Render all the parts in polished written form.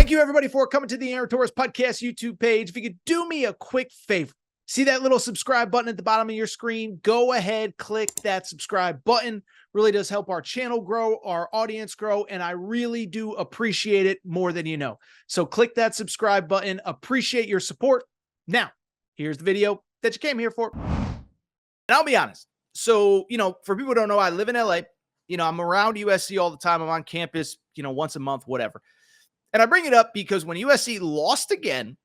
Thank you, everybody, for coming to the Aaron Torres Podcast YouTube page. If you could do me a quick favor, see that little subscribe button at the bottom of your screen? Go ahead, click that subscribe button. Really does help our channel grow, our audience grow, and I really do appreciate it more than you know. So click that subscribe button. Appreciate your support. Now, here's the video that you came here for. And I'll be honest. So, for people who don't know, I live in LA. I'm around USC all the time. I'm on campus, once a month, whatever. And I bring it up because when USC lost again,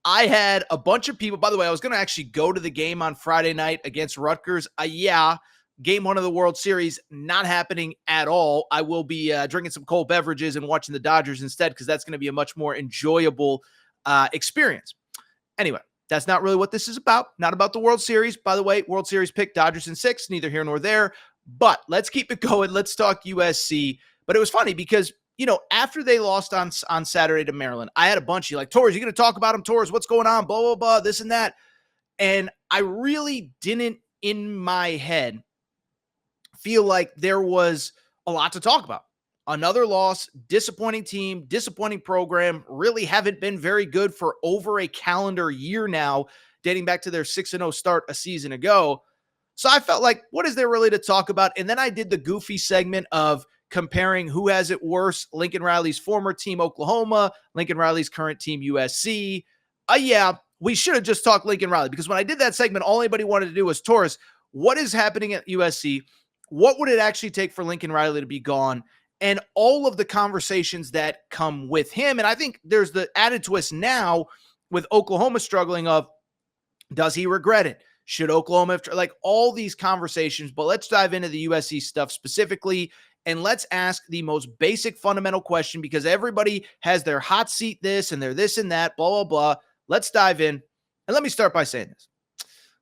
I had a bunch of people. By the way, I was going to actually go to the game on Friday night against Rutgers. Game 1 of the World Series, not happening at all. I will be drinking some cold beverages and watching the Dodgers instead because that's going to be a much more enjoyable experience. Anyway, that's not really what this is about. Not about the World Series. By the way, World Series pick Dodgers in 6, neither here nor there. But let's keep it going. Let's talk USC. But it was funny because after they lost on Saturday to Maryland, I had a bunch of you like, Torres, you going to talk about them? Torres, what's going on? Blah, blah, blah, this and that. And I really didn't, in my head, feel like there was a lot to talk about. Another loss, disappointing team, disappointing program, really haven't been very good for over a calendar year now, dating back to their 6-0 start a season ago. So I felt like, what is there really to talk about? And then I did the goofy segment of comparing who has it worse, Lincoln Riley's former team, Oklahoma, Lincoln Riley's current team, USC. We should have just talked Lincoln Riley because when I did that segment, all anybody wanted to do was, Torres, what is happening at USC? What would it actually take for Lincoln Riley to be gone? And all of the conversations that come with him. And I think there's the added twist now with Oklahoma struggling of, does he regret it? Should Oklahoma have, like all these conversations, but let's dive into the USC stuff specifically. And let's ask the most basic fundamental question because everybody has their hot seat this and their this and that, blah, blah, blah. Let's dive in. And let me start by saying this.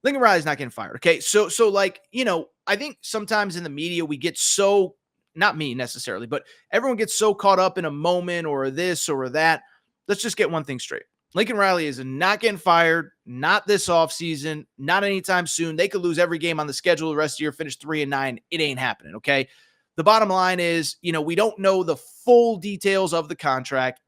Lincoln Riley's not getting fired. Okay. So I think sometimes in the media, we get so, not me necessarily, but everyone gets so caught up in a moment or this or that. Let's just get one thing straight. Lincoln Riley is not getting fired, not this offseason, not anytime soon. They could lose every game on the schedule the rest of the year, finish 3-9. It ain't happening. Okay. The bottom line is, we don't know the full details of the contract.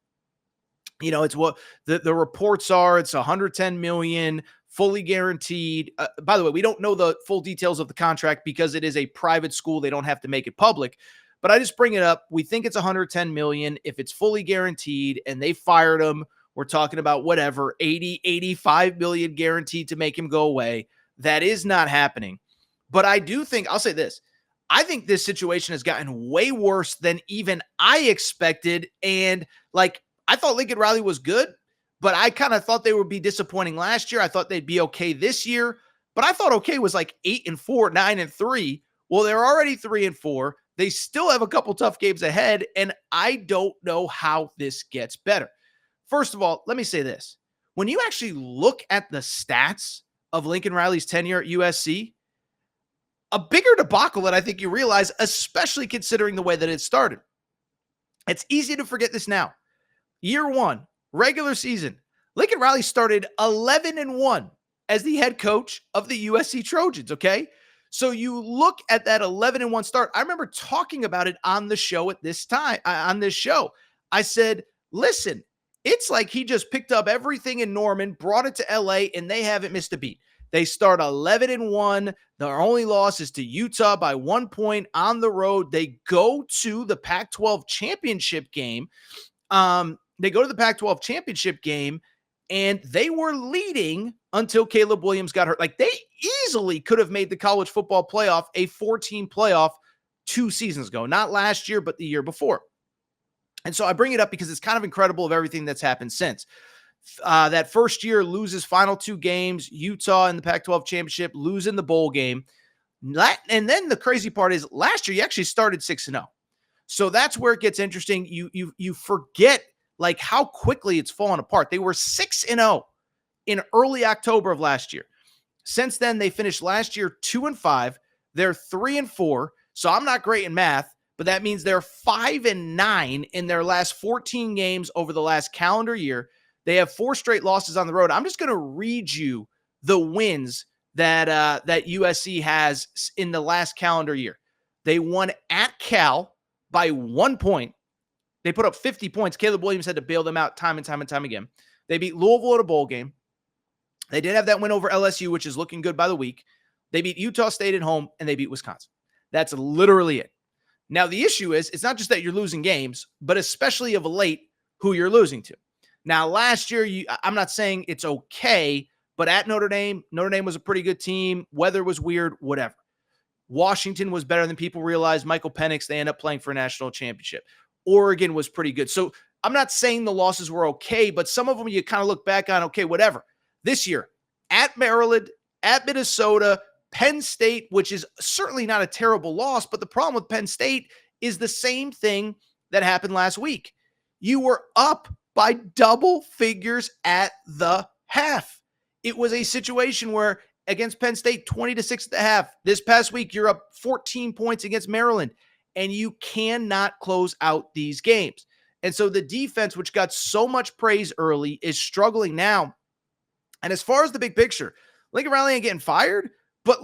It's what the reports are. It's $110 million, fully guaranteed. By the way, we don't know the full details of the contract because it is a private school. They don't have to make it public. But I just bring it up. We think it's $110 million. If it's fully guaranteed and they fired him, we're talking about whatever, $85 million guaranteed to make him go away. That is not happening. But I do think, I'll say this. I think this situation has gotten way worse than even I expected. And I thought Lincoln Riley was good, but I kind of thought they would be disappointing last year. I thought they'd be okay this year, but I thought okay was like 8-4, 9-3. Well, they're already 3-4. They still have a couple tough games ahead, and I don't know how this gets better. First of all, let me say this. When you actually look at the stats of Lincoln Riley's tenure at USC, a bigger debacle that I think you realize, especially considering the way that it started. It's easy to forget this now. Year 1, regular season, Lincoln Riley started 11-1 as the head coach of the USC Trojans, okay? So you look at that 11-1 start. I remember talking about it on the show at this time, on this show. I said, listen, it's like he just picked up everything in Norman, brought it to LA, and they haven't missed a beat. They start 11-1. Their only loss is to Utah by 1 point on the road. They go to the Pac-12 championship game. And they were leading until Caleb Williams got hurt. Like, they easily could have made the college football playoff, a 14 playoff 2 seasons ago. Not last year, but the year before. And so I bring it up because it's kind of incredible of everything that's happened since. That first year, loses final 2 games, Utah in the Pac-12 championship, losing the bowl game. And then the crazy part is last year, you actually started 6-0. So that's where it gets interesting. You forget like how quickly it's fallen apart. They were 6-0 in early October of last year. Since then, they finished last year 2-5. They're 3-4. So I'm not great in math, but that means they're 5-9 in their last 14 games over the last calendar year. They have 4 straight losses on the road. I'm just going to read you the wins that USC has in the last calendar year. They won at Cal by 1 point. They put up 50 points. Caleb Williams had to bail them out time and time and time again. They beat Louisville at a bowl game. They did have that win over LSU, which is looking good by the week. They beat Utah State at home, and they beat Wisconsin. That's literally it. Now, the issue is, it's not just that you're losing games, but especially of late, who you're losing to. Now, last year, I'm not saying it's okay, but at Notre Dame was a pretty good team. Weather was weird, whatever. Washington was better than people realized. Michael Penix, they end up playing for a national championship. Oregon was pretty good. So I'm not saying the losses were okay, but some of them you kind of look back on, okay, whatever. This year, at Maryland, at Minnesota, Penn State, which is certainly not a terrible loss, but the problem with Penn State is the same thing that happened last week. You were up by double figures at the half. It was a situation where against Penn State, 20-6 at the half. This past week, you're up 14 points against Maryland, and you cannot close out these games. And so the defense, which got so much praise early, is struggling now. And as far as the big picture, Lincoln Riley ain't getting fired, but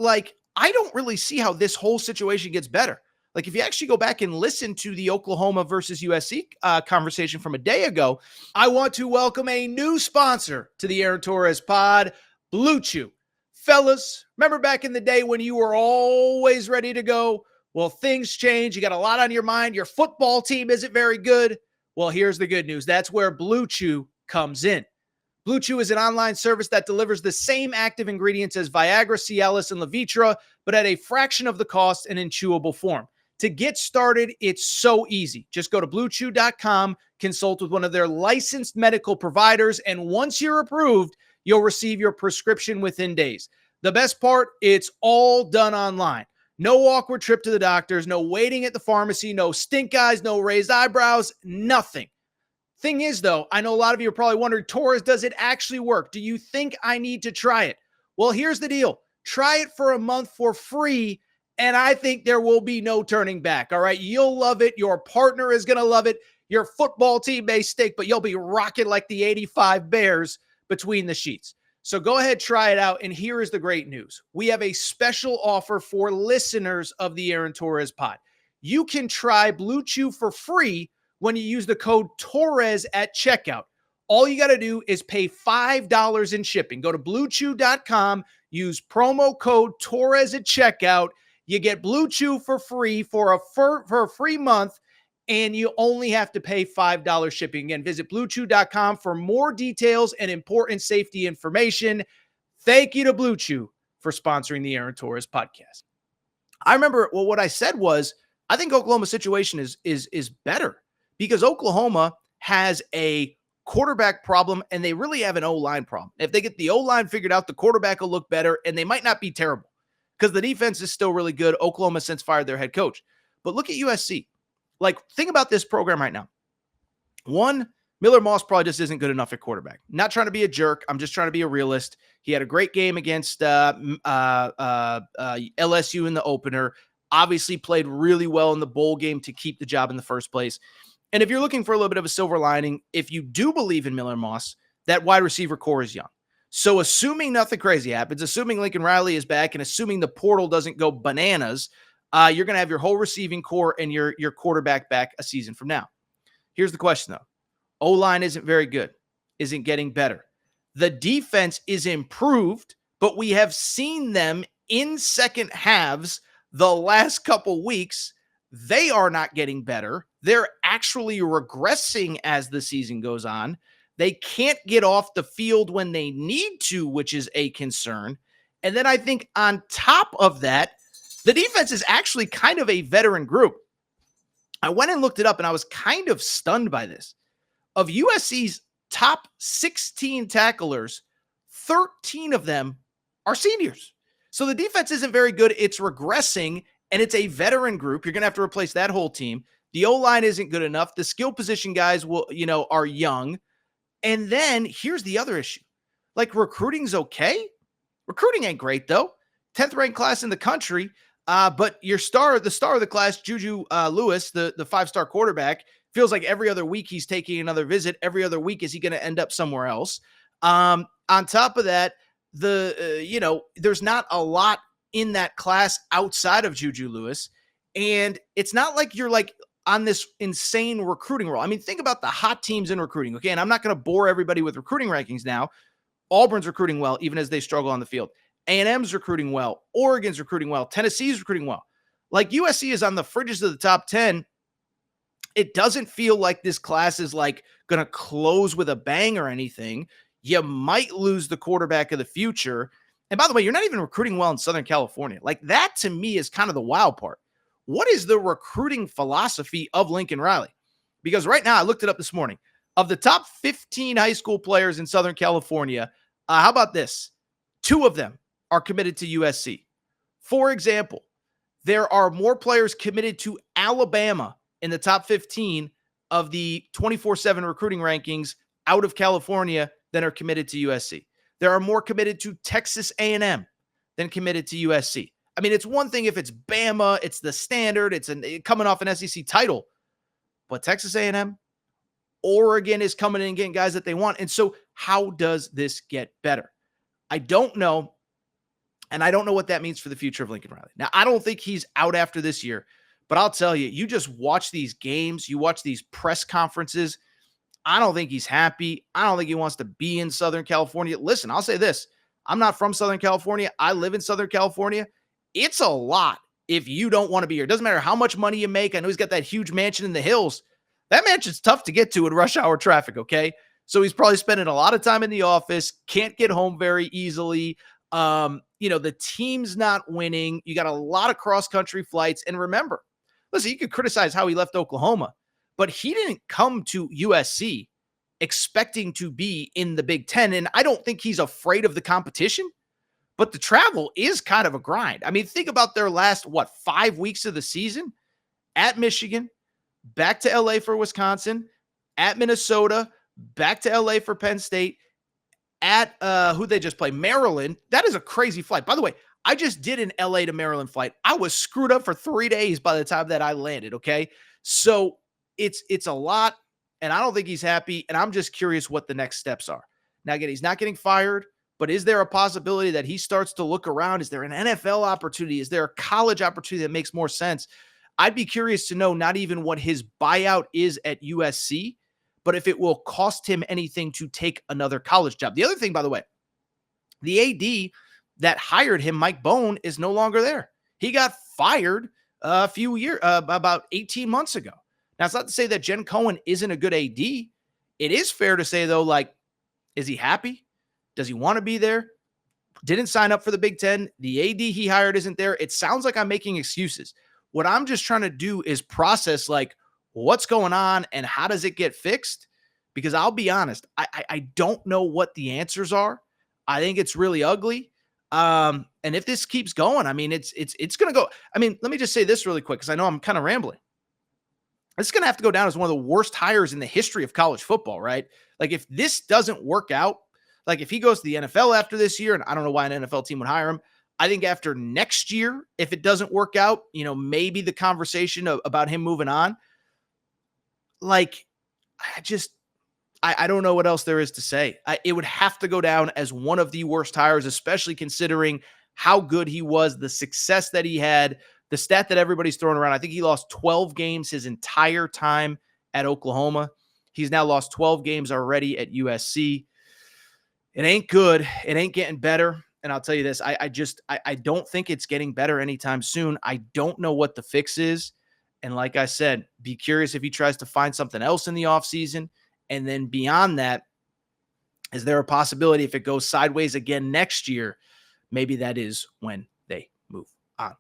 I don't really see how this whole situation gets better. If you actually go back and listen to the Oklahoma versus USC conversation from a day ago, I want to welcome a new sponsor to the Aaron Torres pod, Blue Chew. Fellas, remember back in the day when you were always ready to go? Well, things change. You got a lot on your mind. Your football team isn't very good. Well, here's the good news. That's where Blue Chew comes in. Blue Chew is an online service that delivers the same active ingredients as Viagra, Cialis, and Levitra, but at a fraction of the cost and in chewable form. To get started, it's so easy. Just go to BlueChew.com, consult with one of their licensed medical providers, and once you're approved, you'll receive your prescription within days. The best part, it's all done online. No awkward trip to the doctors, no waiting at the pharmacy, no stink eyes, no raised eyebrows, nothing. Thing is, though, I know a lot of you are probably wondering, Torres, does it actually work? Do you think I need to try it? Well, here's the deal. Try it for a month for free, and I think there will be no turning back, all right? You'll love it. Your partner is going to love it. Your football team may stink, but you'll be rocking like the 85 Bears between the sheets. So go ahead, try it out, and here is the great news. We have a special offer for listeners of the Aaron Torres pod. You can try Blue Chew for free when you use the code Torres at checkout. All you got to do is pay $5 in shipping. Go to BlueChew.com, use promo code Torres at checkout. You get Blue Chew for free for a free month, and you only have to pay $5 shipping. Again, visit BlueChew.com for more details and important safety information. Thank you to Blue Chew for sponsoring the Aaron Torres podcast. I remember, what I said was, I think Oklahoma's situation is better because Oklahoma has a quarterback problem and they really have an O-line problem. If they get the O-line figured out, the quarterback will look better and they might not be terrible because the defense is still really good. Oklahoma since fired their head coach. But look at USC. Think about this program right now. One, Miller Moss probably just isn't good enough at quarterback. Not trying to be a jerk. I'm just trying to be a realist. He had a great game against LSU in the opener. Obviously played really well in the bowl game to keep the job in the first place. And if you're looking for a little bit of a silver lining, if you do believe in Miller Moss, that wide receiver core is young. So assuming nothing crazy happens, assuming Lincoln Riley is back, and assuming the portal doesn't go bananas, you're going to have your whole receiving core and your quarterback back a season from now. Here's the question, though. O-line isn't very good, isn't getting better. The defense is improved, but we have seen them in second halves the last couple weeks. They are not getting better. They're actually regressing as the season goes on. They can't get off the field when they need to, which is a concern. And then I think on top of that, the defense is actually kind of a veteran group. I went and looked it up, and I was kind of stunned by this. Of USC's top 16 tacklers, 13 of them are seniors. So the defense isn't very good. It's regressing, and it's a veteran group. You're going to have to replace that whole team. The O-line isn't good enough. The skill position guys are young. And then here's the other issue. Recruiting's okay. Recruiting ain't great, though. 10th ranked class in the country. But the star of the class, Juju Lewis, the 5-star quarterback, feels like every other week he's taking another visit. Every other week is he going to end up somewhere else. On top of that, there's not a lot in that class outside of Juju Lewis. And it's not like you're on this insane recruiting roll. I mean, think about the hot teams in recruiting, okay? And I'm not going to bore everybody with recruiting rankings now. Auburn's recruiting well, even as they struggle on the field. A&M's recruiting well. Oregon's recruiting well. Tennessee's recruiting well. Like USC is on the fringes of the top 10. It doesn't feel like this class is like going to close with a bang or anything. You might lose the quarterback of the future. And by the way, you're not even recruiting well in Southern California. Like that to me is kind of the wild part. What is the recruiting philosophy of Lincoln Riley? Because right now, I looked it up this morning. Of the top 15 high school players in Southern California, how about this? 2 of them are committed to USC. For example, there are more players committed to Alabama in the top 15 of the 24/7 recruiting rankings out of California than are committed to USC. There are more committed to Texas A&M than committed to USC. I mean, it's one thing if it's Bama, it's the standard, it's coming off an SEC title, but Texas A&M, Oregon is coming in and getting guys that they want. And so how does this get better? I don't know. And I don't know what that means for the future of Lincoln Riley. Now, I don't think he's out after this year, but I'll tell you, you just watch these games, you watch these press conferences. I don't think he's happy. I don't think he wants to be in Southern California. Listen, I'll say this. I'm not from Southern California. I live in Southern California. It's a lot if you don't want to be here. It doesn't matter how much money you make. I know he's got that huge mansion in the hills. That mansion's tough to get to in rush hour traffic, okay? So he's probably spending a lot of time in the office, can't get home very easily. The team's not winning. You got a lot of cross-country flights. And remember, listen, you could criticize how he left Oklahoma, but he didn't come to USC expecting to be in the Big Ten. And I don't think he's afraid of the competition, but the travel is kind of a grind. I mean, think about their last, 5 weeks of the season at Michigan, back to LA for Wisconsin, at Minnesota, back to LA for Penn State, at who they just play, Maryland. That is a crazy flight. By the way, I just did an LA to Maryland flight. I was screwed up for 3 days by the time that I landed, okay? So it's a lot, and I don't think he's happy, and I'm just curious what the next steps are. Now, again, he's not getting fired, but is there a possibility that he starts to look around? Is there an NFL opportunity? Is there a college opportunity that makes more sense? I'd be curious to know not even what his buyout is at USC, but if it will cost him anything to take another college job. The other thing, by the way, the AD that hired him, Mike Bone, is no longer there. He got fired about 18 months ago. Now, it's not to say that Jen Cohen isn't a good AD. It is fair to say, though, like, is he happy? Does he want to be there? Didn't sign up for the Big Ten. The AD he hired isn't there. It sounds like I'm making excuses. What I'm just trying to do is process, like, what's going on and how does it get fixed? Because I'll be honest, I don't know what the answers are. I think it's really ugly. And if this keeps going, I mean, it's going to go. I mean, let me just say this really quick, because I know I'm kind of rambling. It's going to have to go down as one of the worst hires in the history of college football, right? Like, if this doesn't work out, like if he goes to the NFL after this year, and I don't know why an NFL team would hire him, I think after next year, if it doesn't work out, maybe the conversation about him moving on. Like, I don't know what else there is to say. It would have to go down as one of the worst hires, especially considering how good he was, the success that he had, the stat that everybody's throwing around. I think he lost 12 games his entire time at Oklahoma. He's now lost 12 games already at USC. It ain't good. It ain't getting better. And I'll tell you this, I don't think it's getting better anytime soon. I don't know what the fix is. And like I said, be curious if he tries to find something else in the offseason. And then beyond that, is there a possibility if it goes sideways again next year, maybe that is when they move on?